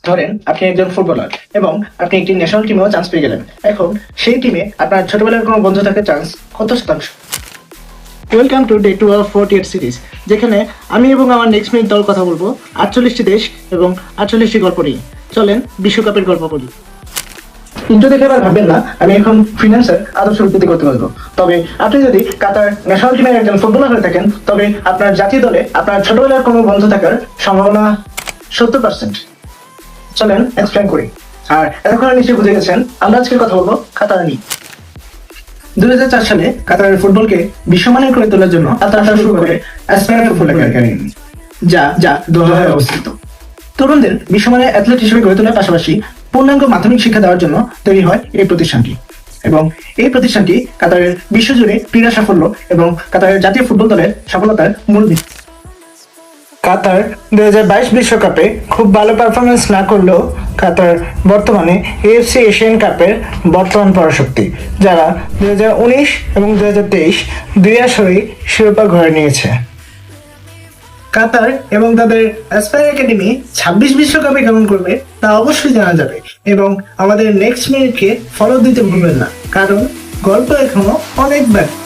ধরেন আপনি একজন ফুটবলার এবং আপনি একটি ন্যাশনাল টিমেও চান্স পেয়ে গেলেন। এখন সেই টিমে আপনার ছোটবেলার কোনো বন্ধু থাকার চান্স কত শতাংশ? Welcome to day 2 of 48 series, যেখানে আমি এবং আমার নেক্সট মিনিট দল কথা বলবো 48টি দেশ এবং 48টি গল্প নিয়ে। চলেন বিশ্বকাপের গল্প বলি। ইন্ট্রো দেখে এবার ভাববেন না আমি এখন ফিনান্সের আদর্শ উৎপত্তি করতে পারবো। তবে আপনি যদি কাতার ন্যাশনাল টিমের একজন ফুটবলার হয়ে থাকেন, তবে আপনার জাতীয় দলে আপনার ছোটবেলার কোনো বন্ধু থাকার সম্ভাবনা 70%। চলেন এক্সপ্লেন করি। আর এতক্ষণ নিশ্চয়ই বুঝে গেছেন আমরা আজকে কথা বলবো কাতার নিয়ে। 2004 সালে কাতারের ফুটবলকে বিশ্বমানের করে তোলার জন্য কাতার শুরু করে অ্যাসপায়ার ফুটবল একাডেমি, যা দোহায় অবস্থিত। তরুণদের বিশ্বমানের অ্যাথলেট হিসেবে গড়ে তোলার পাশাপাশি পূর্ণাঙ্গ মাধ্যমিক শিক্ষা দেওয়ার জন্য তৈরি হয় এই প্রতিষ্ঠানটি। এবং এই প্রতিষ্ঠানটি কাতারের বিশ্বজুড়ে ক্রীড়া সাফল্য এবং কাতারের জাতীয় ফুটবল দলের সফলতার মূল ভিত্তি। কাতার 2022 বিশ্বকাপে খুব ভালো পারফরমেন্স না করলেও কাতার বর্তমানে এএফসি এশিয়ান কাপের বর্তমান পরাশক্তি, যারা 2019 এবং 2023 দুই আসরেই শিরোপা ঘরে নিয়েছে। কাতার এবং তাদের অ্যাসপায়ার একাডেমি 26 বিশ্বকাপে কেমন করবে তা অবশ্যই জানা যাবে, এবং আমাদের নেক্সট মিনিটকে ফলো দিতে ভুলবেন না, কারণ গল্প এখনো অনেক বাকি।